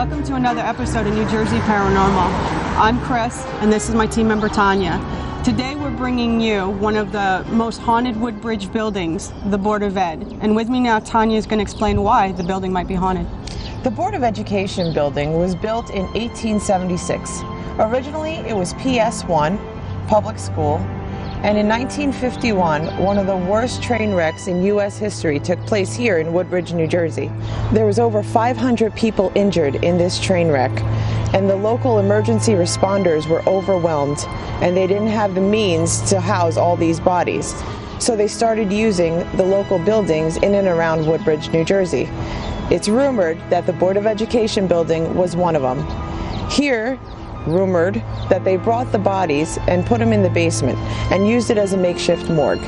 Welcome to another episode of New Jersey Paranormal. I'm Chris, and this is my team member Tanya. Today we're bringing you one of the most haunted Woodbridge buildings, the Board of Ed. And with me now, Tanya is going to explain why the building might be haunted. The Board of Education building was built in 1876. Originally, it was PS1, public school, and in 1951, one of the worst train wrecks in U.S. history took place here in Woodbridge, New Jersey. There was over 500 people injured in this train wreck, and the local emergency responders were overwhelmed, and they didn't have the means to house all these bodies. So they started using the local buildings in and around Woodbridge, New Jersey. It's rumored that the Board of Education building was one of them. Here, rumored that they brought the bodies and put them in the basement and used it as a makeshift morgue.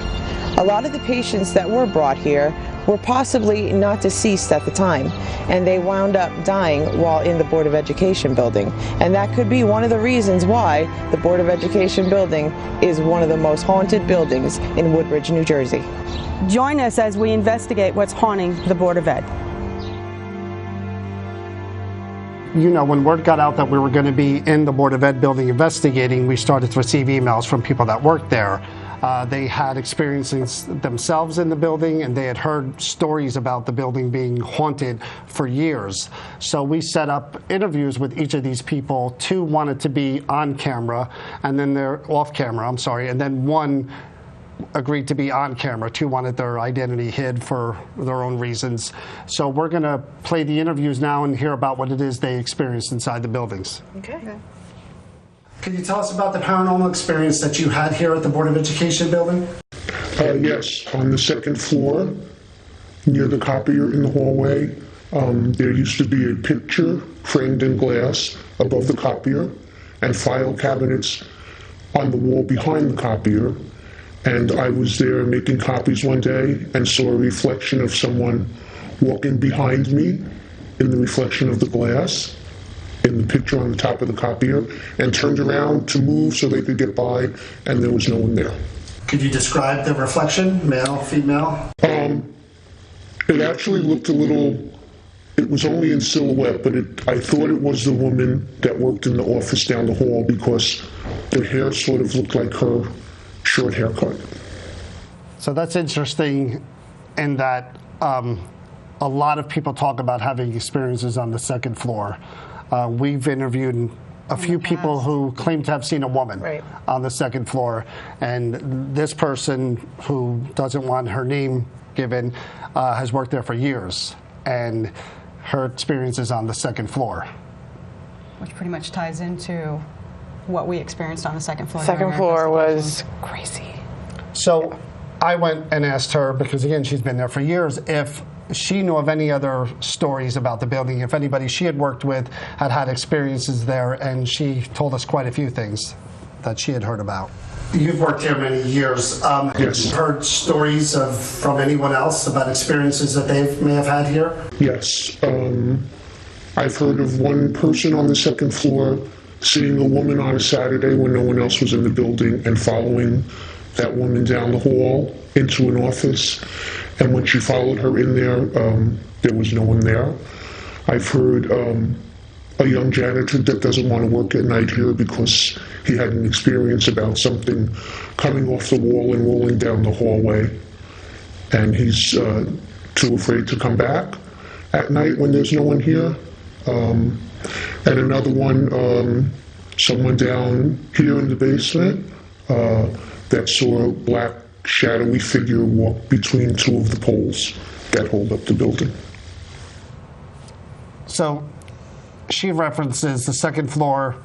A lot of the patients that were brought here were possibly not deceased at the time, and they wound up dying while in the Board of Education building. And that could be one of the reasons why the Board of Education building is one of the most haunted buildings in Woodbridge, New Jersey. Join us as we investigate what's haunting the Board of Ed. You know, when word got out that we were going to be in the Board of Ed building investigating, we started to receive emails from people that worked there. They had experiences themselves in the building, and they had heard stories about the building being haunted for years. So we set up interviews with each of these people. Two wanted to be on camera, and then they're off camera, I'm sorry, and then one agreed to be on camera. Two wanted their identity hid for their own reasons. So we're going to play the interviews now and hear about what it is they experienced inside the buildings. Okay. Can you tell us about the paranormal experience that you had here at the Board of Education building? Yes, on the second floor, near the copier in the hallway, there used to be a picture framed in glass above the copier and file cabinets on the wall behind the copier. And I was there making copies one day and saw a reflection of someone walking behind me in the reflection of the glass in the picture on the top of the copier, and turned around to move so they could get by, and there was no one there. Could you describe the reflection, male, female? It actually looked a little, it was only in silhouette, but I thought it was the woman that worked in the office down the hall because the hair sort of looked like her short haircut. So that's interesting in that a lot of people talk about having experiences on the second floor. We've interviewed a few people who claim to have seen a woman on the second floor, and this person, who doesn't want her name given, has worked there for years, and her experience is on the second floor. Which pretty much ties into what we experienced on the second floor. Second floor was crazy. So I went and asked her, because again, she's been there for years, if she knew of any other stories about the building, if anybody she had worked with had had experiences there, and she told us quite a few things that she had heard about. You've worked here many years. Yes. Have you heard stories from anyone else about experiences that they may have had here? Yes. I've heard of one person on the second floor seeing a woman on a Saturday when no one else was in the building and following that woman down the hall into an office. And when she followed her in there, there was no one there. I've heard a young janitor that doesn't want to work at night here because he had an experience about something coming off the wall and rolling down the hallway. And he's too afraid to come back at night when there's no one here. And another one, someone down here in the basement that saw a black shadowy figure walk between two of the poles that hold up the building. So she references the second floor,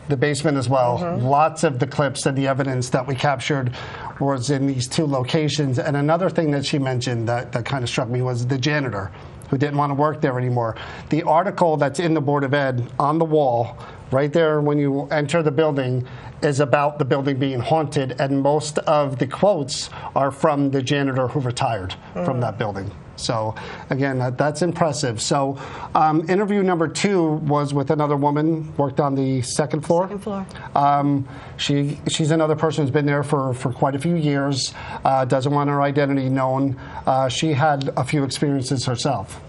the basement as well. Lots of the clips and the evidence that we captured was in these two locations. And another thing that she mentioned that kind of struck me was the janitor, who didn't want to work there anymore. The article that's in the Board of Ed on the wall, right there when you enter the building, is about the building being haunted, and most of the quotes are from the janitor who retired from that building. So again, that's impressive. So interview number 2 was with another woman, worked on the second floor. Second floor. She's another person who's been there for quite a few years, doesn't want her identity known. She had a few experiences herself.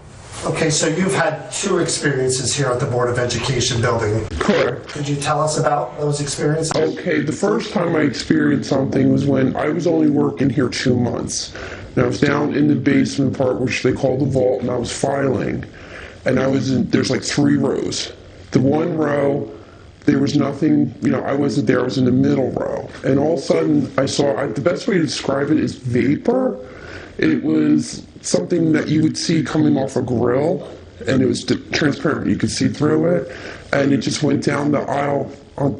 Okay, so you've had 2 experiences here at the Board of Education building. Correct. Could you tell us about those experiences? Okay, the first time I experienced something was when I was only working here 2 months. And I was down in the basement part, which they call the vault, and I was filing. And I was in, there's like 3 rows. The one row, there was nothing, I wasn't there, I was in the middle row. And all of a sudden, I saw, the best way to describe it is vapor. It was something that you would see coming off a grill, and it was transparent. You could see through it, and it just went down the aisle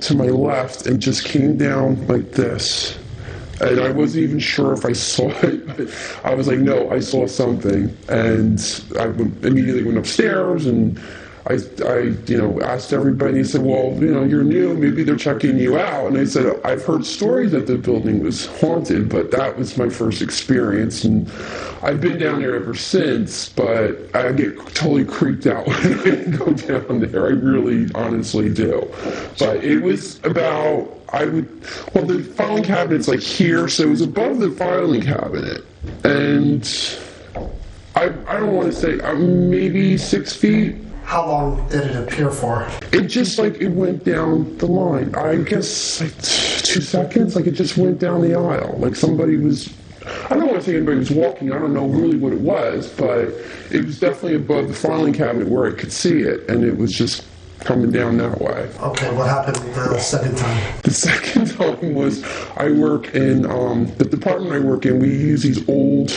to my left and just came down like this. And I wasn't even sure if I saw it, but I was like, no, I saw something. And I immediately went upstairs, and I asked everybody. He said, well, you're new, maybe they're checking you out. And I said, I've heard stories that the building was haunted, but that was my first experience. And I've been down there ever since, but I get totally creeped out when I go down there. I really, honestly do. But it was about, the filing cabinet's like here, so it was above the filing cabinet. And I don't want to say, maybe 6 feet. How long did it appear for? It just it went down the line. I guess 2 seconds. It just went down the aisle. Like somebody was, I don't want to say anybody was walking. I don't know really what it was, but it was definitely above the filing cabinet where I could see it, and it was just coming down that way. Okay, what happened the second time? The second time was I work in the department I work in. We use these old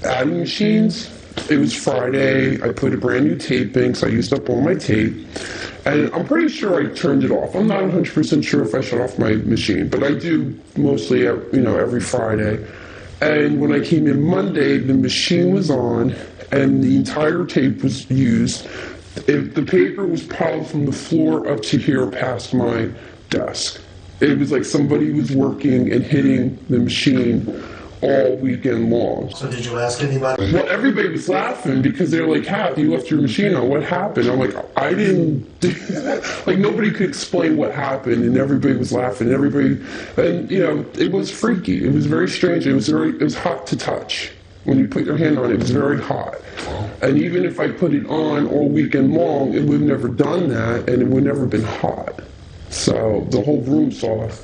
adding machines. It was Friday. I put a brand new tape in, so I used up all my tape. And I'm pretty sure I turned it off. I'm not 100% sure if I shut off my machine, but I do mostly, every Friday. And when I came in Monday, the machine was on, and the entire tape was used. The paper was piled from the floor up to here past my desk. It was like somebody was working and hitting the machine all weekend long. So did you ask anybody? Well, everybody was laughing because they were like, Hap, you left your machine on. What happened? I'm like, I didn't do that. Nobody could explain what happened, and everybody was laughing. It was freaky. It was very strange. It was hot to touch. When you put your hand on it, it was very hot. And even if I put it on all weekend long, it would have never done that, and it would never been hot. So the whole room saw it.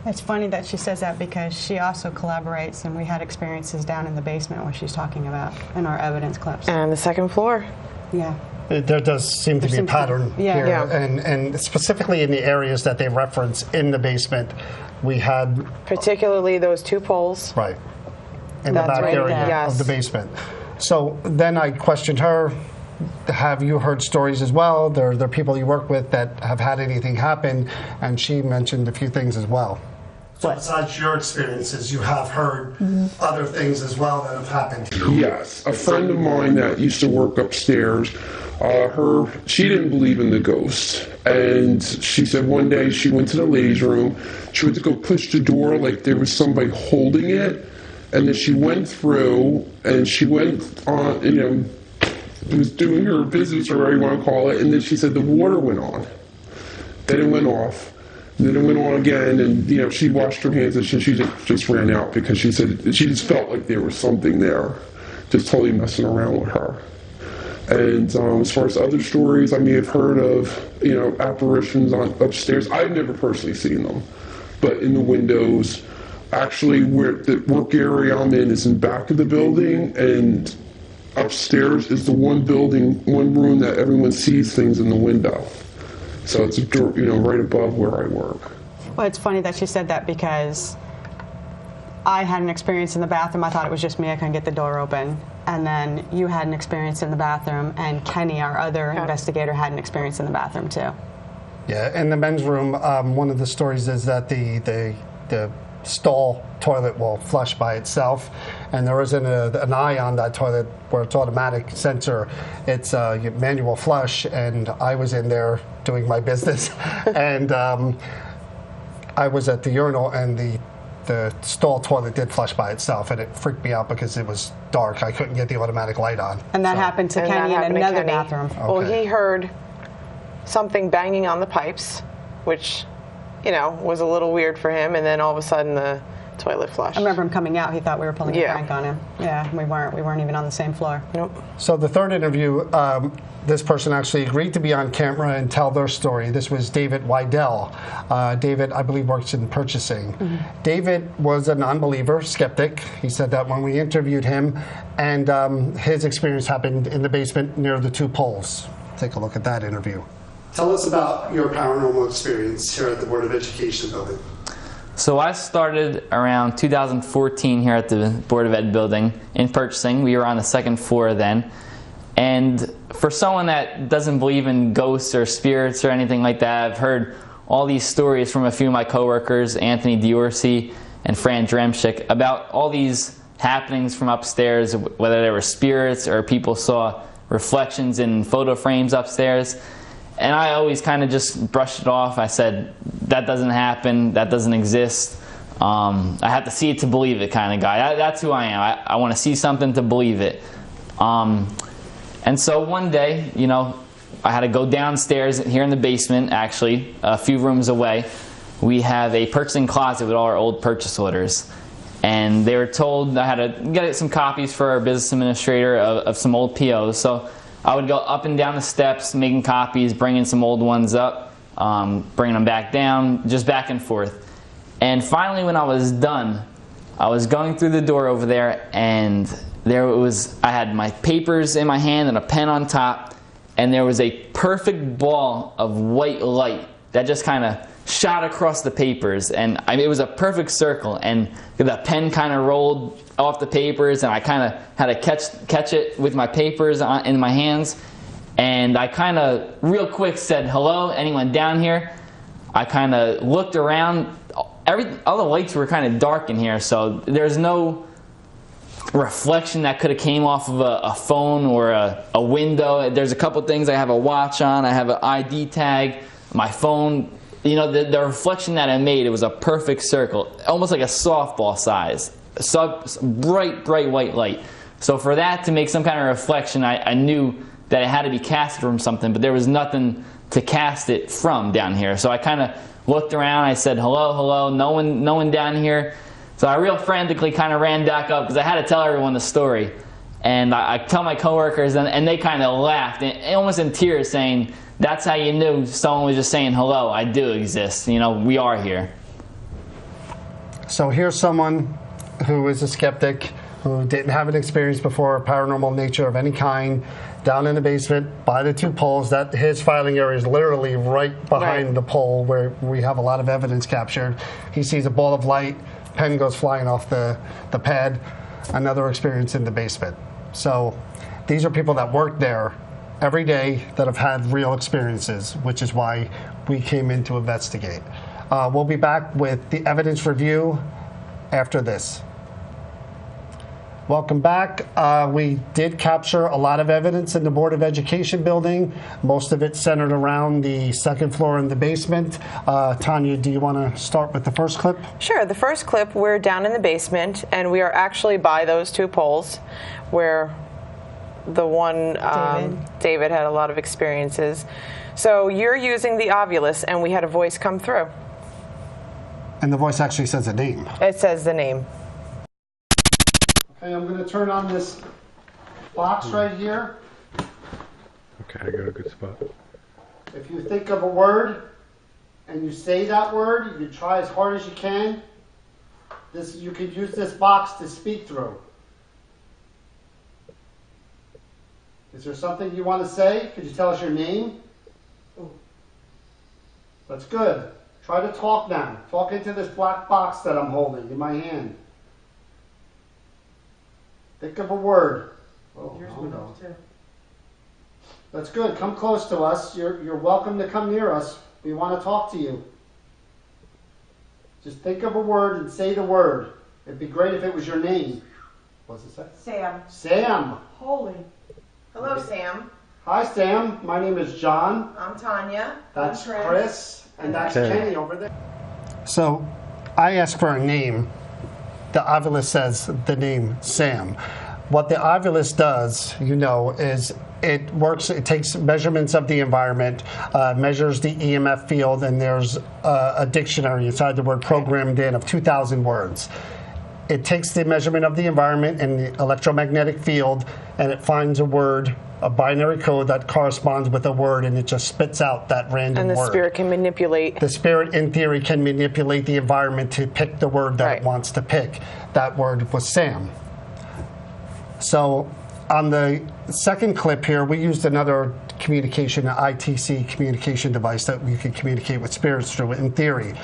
It's funny that she says that because she also collaborates, and we had experiences down in the basement where she's talking about in our evidence clips. And the second floor. Yeah. There does seem to be a pattern here, and specifically in the areas that they reference in the basement, we had... Particularly those 2 poles. Right. In the back area of the basement. So then I questioned her, have you heard stories as well? There are people you work with that have had anything happen, and she mentioned a few things as well. So besides your experiences, you have heard other things as well that have happened. Yes. A friend of mine that used to work upstairs, she didn't believe in the ghosts. And she said one day she went to the ladies' room. She went to go push the door like there was somebody holding it. And then she went through, and she went on, was doing her business, or whatever you want to call it. And then she said the water went on. Then it went off. Then it went on again, and she washed her hands, and she just ran out because she said she just felt like there was something there, just totally messing around with her. And as far as other stories, I may have heard of apparitions upstairs. I've never personally seen them, but in the windows. Actually, where the work area I'm in is in back of the building, and upstairs is the one room that everyone sees things in the window. So it's right above where I work. Well, it's funny that she said that because I had an experience in the bathroom. I thought it was just me. I couldn't get the door open. And then you had an experience in the bathroom, and Kenny, our other investigator, had an experience in the bathroom too. Yeah, in the men's room, one of the stories is that the stall toilet will flush by itself, and there isn't an eye on that toilet where it's automatic sensor. It's a manual flush, and I was in there doing my business, and I was at the urinal, and the stall toilet did flush by itself, and it freaked me out because it was dark. I couldn't get the automatic light on. And that happened to Kenny in another bathroom. Okay. Well, he heard something banging on the pipes, which was a little weird for him, and then all of a sudden the toilet flush. I remember him coming out. He thought we were pulling a Yeah. prank on him. Yeah, we weren't. We weren't even on the same floor. Nope. So the third interview, this person actually agreed to be on camera and tell their story. This was David Wydell. David, I believe, works in purchasing. David was a non-believer, skeptic. He said that when we interviewed him, and his experience happened in the basement near the two poles. Take a look at that interview. Tell us about your paranormal experience here at the Board of Education building. So I started around 2014 here at the Board of Ed building in purchasing. We were on the second floor then. And for someone that doesn't believe in ghosts or spirits or anything like that, I've heard all these stories from a few of my coworkers, Anthony Diorsi and Fran Dremschick, about all these happenings from upstairs, whether they were spirits or people saw reflections in photo frames upstairs. And I always kind of just brushed it off. I said, that doesn't happen, that doesn't exist. I have to see it to believe it kind of guy. That's who I am. I want to see something to believe it. And so one day, you know, I had to go downstairs here in the basement, actually, a few rooms away. We have a purchasing closet with all our old purchase orders. And they were told I had to get some copies for our business administrator of some old POs. So I would go up and down the steps, making copies, bringing some old ones up, bringing them back down, just back and forth. And finally, when I was done, I was going through the door over there, and there it was. I had my papers in my hand and a pen on top, and there was a perfect ball of white light that just kind of shot across the papers, and it was a perfect circle, and the pen kind of rolled off the papers, and I kind of had to catch it with my papers in my hands, and I kind of real quick said, "Hello, anyone down here?" I kind of looked around. All the lights were kind of dark in here, so there's no reflection that could have came off of a phone or a window. There's a couple things. I have a watch on. I have an ID tag. My phone. You know, the reflection that I made, it was a perfect circle, almost like a softball size. Bright white light. So for that to make some kind of reflection, I knew that it had to be casted from something, but there was nothing to cast it from down here. So I kind of looked around. I said, hello, no one down here. So I real frantically kind of ran back up because I had to tell everyone the story. And I tell my coworkers, and they kind of laughed, almost in tears, saying, "That's how you knew someone was just saying, hello, I do exist. You know, we are here." So here's someone who is a skeptic, who didn't have an experience before, paranormal nature of any kind, down in the basement by the two poles. That his filing area is literally right behind the pole where we have a lot of evidence captured. He sees a ball of light, pen goes flying off the pad. Another experience in the basement. So these are people that work there every day that have had real experiences, which is why we came in to investigate. We'll be back with the evidence review after this. Welcome back. We did capture a lot of evidence in the Board of Education building. Most of it centered around the second floor in the basement. Tanya, do you want to start with the first clip? Sure. The first clip, we're down in the basement, and we are actually by those two poles where the one David had a lot of experiences. So you're using the Ovilus, and we had a voice come through. And the voice actually says a name. It says the name. Okay, I'm going to turn on this box right here. Okay, I got a good spot. If you think of a word and you say that word, you try as hard as you can. You could use this box to speak through. Is there something you want to say? Could you tell us your name? That's good. Try to talk now. Talk into this black box that I'm holding in my hand. Think of a word. Oh, no. That's good. Come close to us. You're welcome to come near us. We want to talk to you. Just think of a word and say the word. It'd be great if it was your name. What's it say? Sam. Sam. Holy. Hello, Sam. Hi, Sam. My name is John. I'm Tanya. That's I'm Chris. And that's Kenny. Kenny over there. So I asked for a name. The Ovilus says the name Sam. What the Ovilus does, is it takes measurements of the environment, measures the EMF field, and there's a dictionary inside the word programmed in of 2,000 words. It takes the measurement of the environment and the electromagnetic field, and it finds a word, a binary code that corresponds with a word, and it just spits out that random word. And the spirit can manipulate. The spirit, in theory, can manipulate the environment to pick the word that it wants to pick. That word was Sam. So on the second clip here, we used another communication, an ITC communication device that we could communicate with spirits through, in theory.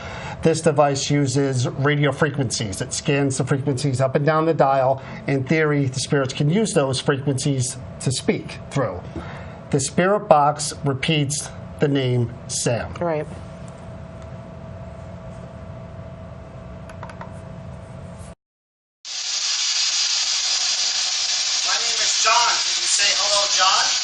This device uses radio frequencies. It scans the frequencies up and down the dial. In theory, the spirits can use those frequencies to speak through. The spirit box repeats the name Sam. Right. My name is John. Can you say hello, John?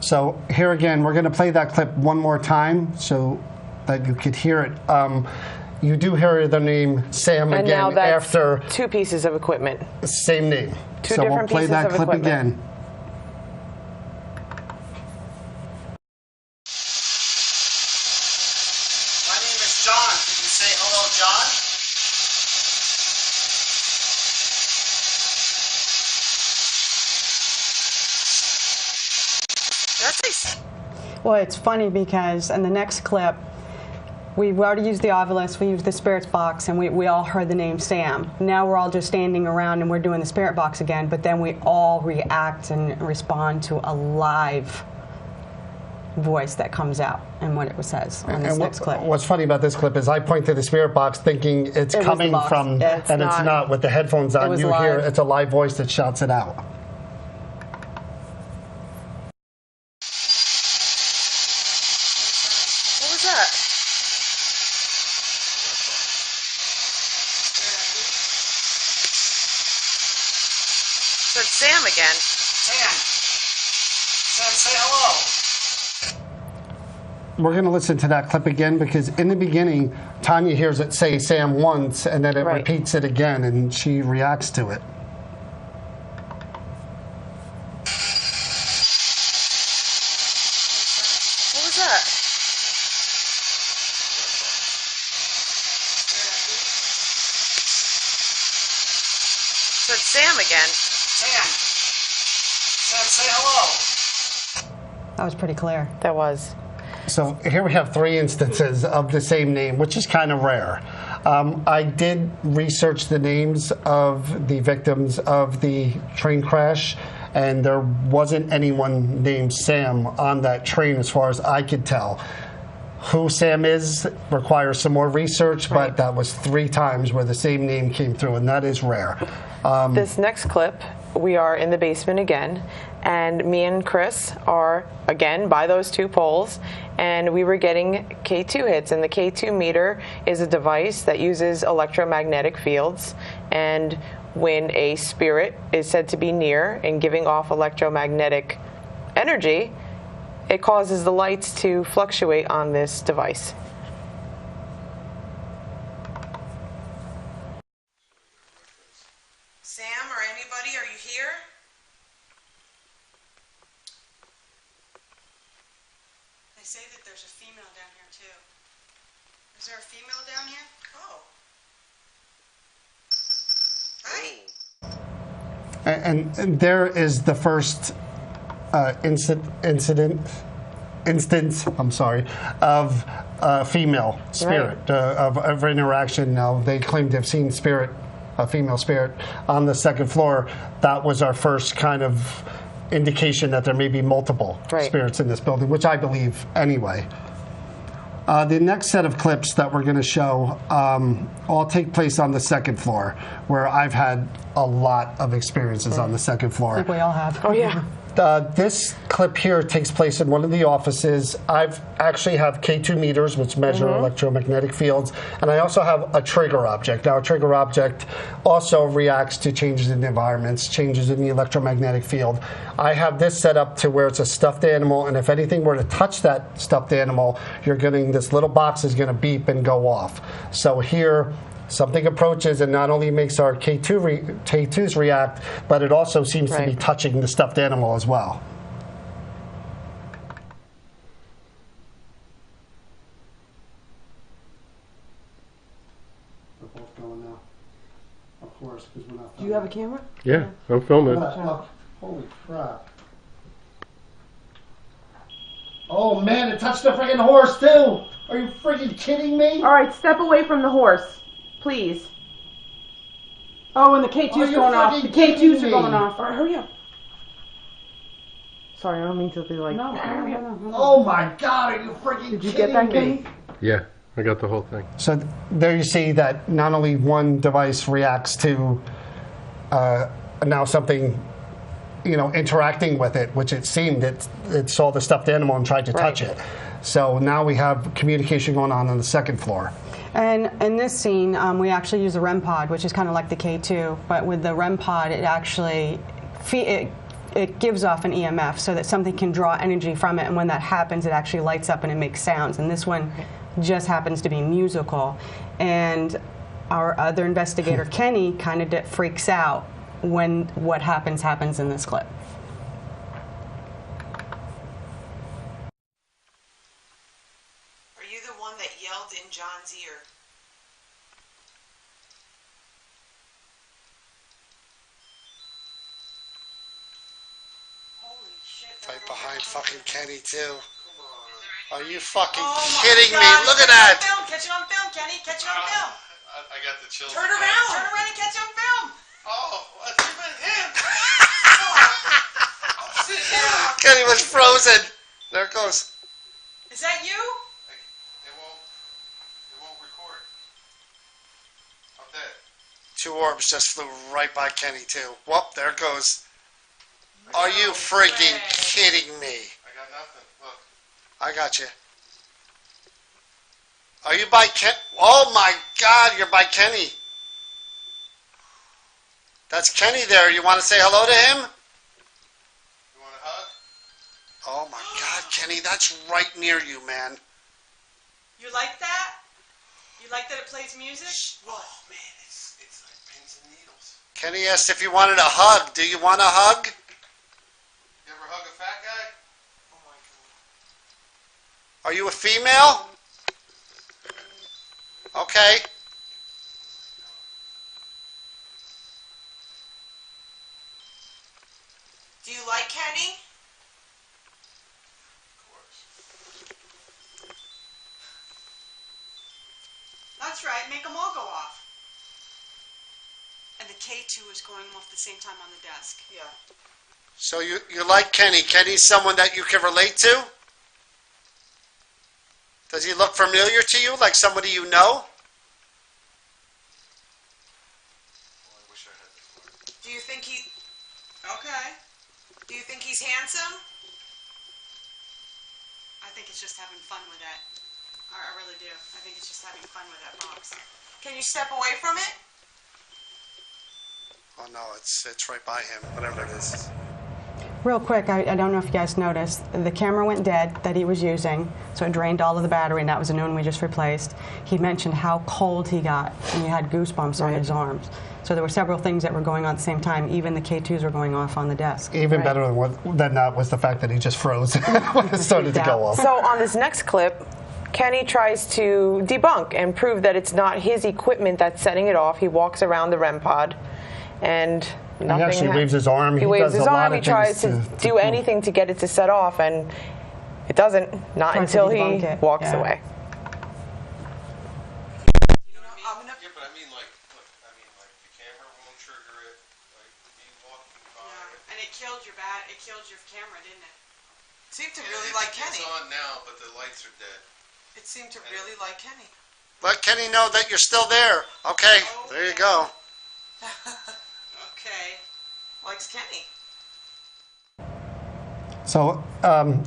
So here again, we're going to play that clip one more time so that you could hear it. You do hear the name Sam and again now that's after 2 pieces of equipment. Same name. Two so different we'll play pieces that of clip equipment. again. My name is John. Can you say hello, John? Well, it's funny because in the next clip, we've already used the Ovilus, we used the Spirits box, and we all heard the name Sam. Now we're all just standing around and we're doing the Spirit box again, but then we all react and respond to a live voice that comes out and what it says on this next clip. What's funny about this clip is I point to the Spirit box thinking it's coming from, it's and it's not. With the headphones on, you hear it's a live voice that shouts it out. What was that? So it's Sam again. Sam, say hello. We're going to listen to that clip again because in the beginning, Tanya hears it say Sam once, and then it repeats it again, and she reacts to it. What was that? So it's Sam again. Sam, say hello. That was pretty clear. That was. So here we have 3 instances of the same name, which is kind of rare. I did research the names of the victims of the train crash, and there wasn't anyone named Sam on that train as far as I could tell. Who Sam is requires some more research, but that was 3 times where the same name came through, and that is rare. This next clip, we are in the basement again, and me and Chris are again by those 2 poles, and we were getting K2 hits, and the K2 meter is a device that uses electromagnetic fields, and when a spirit is said to be near and giving off electromagnetic energy, it causes the lights to fluctuate on this device. Sam or anybody, are you here? They say that there's a female down here too. Is there a female down here? Oh. Hi. And there is the first instance, I'm sorry, of a female spirit, of interaction. Now, they claim to have seen a female spirit on the 2nd floor. That was our first kind of indication that there may be multiple spirits in this building, which I believe anyway. The next set of clips that we're going to show all take place on the 2nd floor, where I've had a lot of experiences on the 2nd floor. I think we all have. Oh, yeah. This clip here takes place in one of the offices. I've actually have K2 meters, which measure electromagnetic fields, and I also have a trigger object. Now, a trigger object also reacts to changes in the environments, changes in the electromagnetic field. I have this set up to where it's a stuffed animal, and if anything were to touch that stuffed animal, you're getting this little box is going to beep and go off. So here, something approaches and not only makes our K2s react, but it also seems to be touching the stuffed animal as well. We're both going now. Of course, because we're not. Do you have a camera? Yeah, I'm filming. Look, holy crap. Oh man, it touched the freaking horse too! Are you freaking kidding me? All right, step away from the horse. Please. Oh, and the K2's going off. The K2s are going off. All right, hurry up. Sorry, I don't mean to be like. No. Oh my God, are you freaking Did you kidding get that, me? Kenny? Yeah, I got the whole thing. So there you see that not only one device reacts to now something, interacting with it, which it seemed it saw the stuffed animal and tried to touch it. So now we have communication going on the second floor. And in this scene, we actually use a REM pod, which is kind of like the K2, but with the REM pod, it actually it gives off an EMF so that something can draw energy from it, and when that happens, it actually lights up and it makes sounds. And this one just happens to be musical. And our other investigator, Kenny, kind of freaks out when what happens in this clip. Are you the one that yelled in John's ear? Holy shit. Right behind fucking Kenny too. Are you fucking kidding me? Look at that! Catch it on film, Kenny. Catch it on film. I got the chills. Turn around and catch it on film. Oh, that's even him. Kenny was frozen. There it goes. Is that you? It won't record. I'm dead. Two orbs just flew right by Kenny too. Whoop, there it goes. Are you freaking kidding me? I got nothing. Look. I got you. Are you by Ken? Oh my God, you're by Kenny. That's Kenny there. You want to say hello to him? You want a hug? Oh my God, Kenny, that's right near you, man. You like that? You like that it plays music? Oh man, it's like pins and needles. Kenny asked if you wanted a hug. Do you want a hug? You ever hug a fat guy? Oh my God. Are you a female? Okay. Do you like Kenny? Of course. That's right, make them all go off. And the K2 is going off at the same time on the desk. Yeah. So you like Kenny. Kenny's someone that you can relate to? Does he look familiar to you, like somebody you know? Well, I wish I had this one. Do you think he... Okay. Do you think he's handsome? I think it's just having fun with that. I really do. I think it's just having fun with that box. Can you step away from it? Oh no, it's right by him, whatever it is. Real quick, I don't know if you guys noticed, the camera went dead that he was using, so it drained all of the battery, and that was a new one we just replaced. He mentioned how cold he got, and he had goosebumps on his arms. So there were several things that were going on at the same time. Even the K2s were going off on the desk. Even better than that was the fact that he just froze when it started to go off. So on this next clip, Kenny tries to debunk and prove that it's not his equipment that's setting it off. He walks around the REM pod, and nothing. He actually waves his arm. He waves does his a lot arm. of He tries things to do anything to get it to set off, and it doesn't. Not Tries until to he debunk it, walks yeah. away. You know what I mean? Yeah, but I mean, like, look, the camera won't trigger it. Like, me walking by. And it killed your camera, didn't it? Seemed to really like Kenny. It's on now, but the lights are dead. It seemed to really like Kenny. Let Kenny know that you're still there. Okay, there you go. Okay. Likes Kenny. So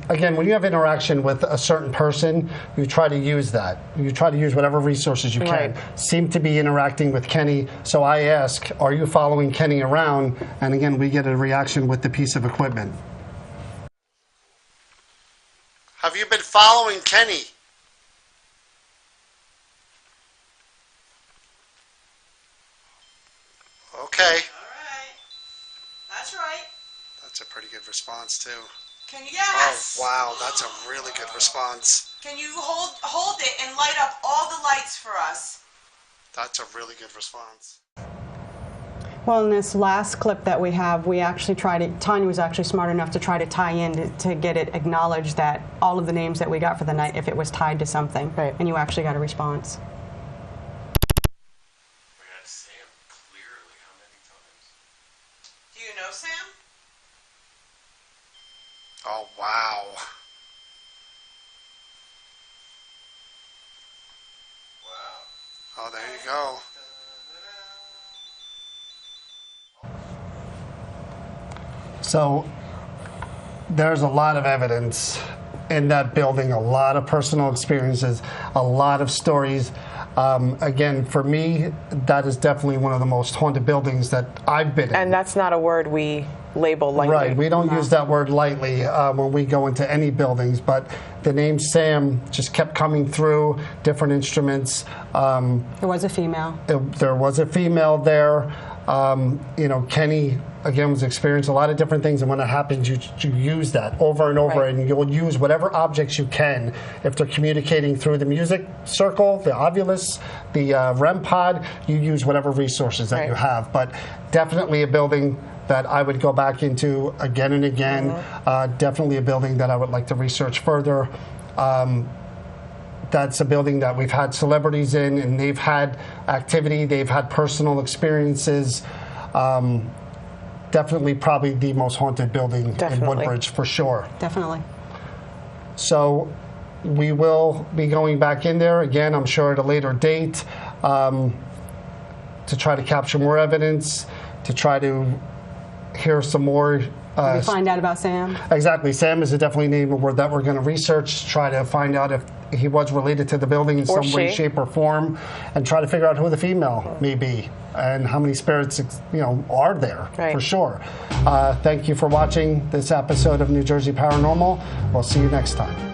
again, when you have interaction with a certain person, you try to use that. You try to use whatever resources you can. Right. Seem to be interacting with Kenny, so I ask, are you following Kenny around? And again, we get a reaction with the piece of equipment. Have you been following Kenny? Okay. All right. That's right. That's a pretty good response, too. Can you? Yes. Oh, wow, that's a really good response. Can you hold it and light up all the lights for us? That's a really good response. Well, in this last clip that we have, we actually tried it. Tanya was actually smart enough to try to tie in to get it acknowledged that all of the names that we got for the night, if it was tied to something. Right. And you actually got a response. We got Sam clearly how many times? Do you know Sam? Oh, wow. Wow. Oh, there you go. So there's a lot of evidence in that building, a lot of personal experiences, a lot of stories. Again, for me, that is definitely one of the most haunted buildings that I've been in. And that's not a word we label lightly. Right, we don't use that word lightly when we go into any buildings, but the name Sam just kept coming through, different instruments. There was a female. There was a female there. You know, Kenny, again, was experiencing a lot of different things, and when it happens, you use that over and over, Right. and you'll use whatever objects you can. If they're communicating through the music circle, the Ovilus, the REM pod, you use whatever resources that Right. you have. But definitely a building that I would go back into again and again. Definitely a building that I would like to research further. That's a building that we've had celebrities in, and they've had activity, they've had personal experiences. Definitely probably the most haunted building in Woodbridge, for sure. Definitely. So we will be going back in there again, I'm sure at a later date, to try to capture more evidence, to try to hear some more. Did we find out about Sam? Exactly. Sam is a definitely name that we're going to research, try to find out if he was related to the building in some way, shape, or form, and try to figure out who the female may be and how many spirits, you know, are there, for sure. Thank you for watching this episode of New Jersey Paranormal. We'll see you next time.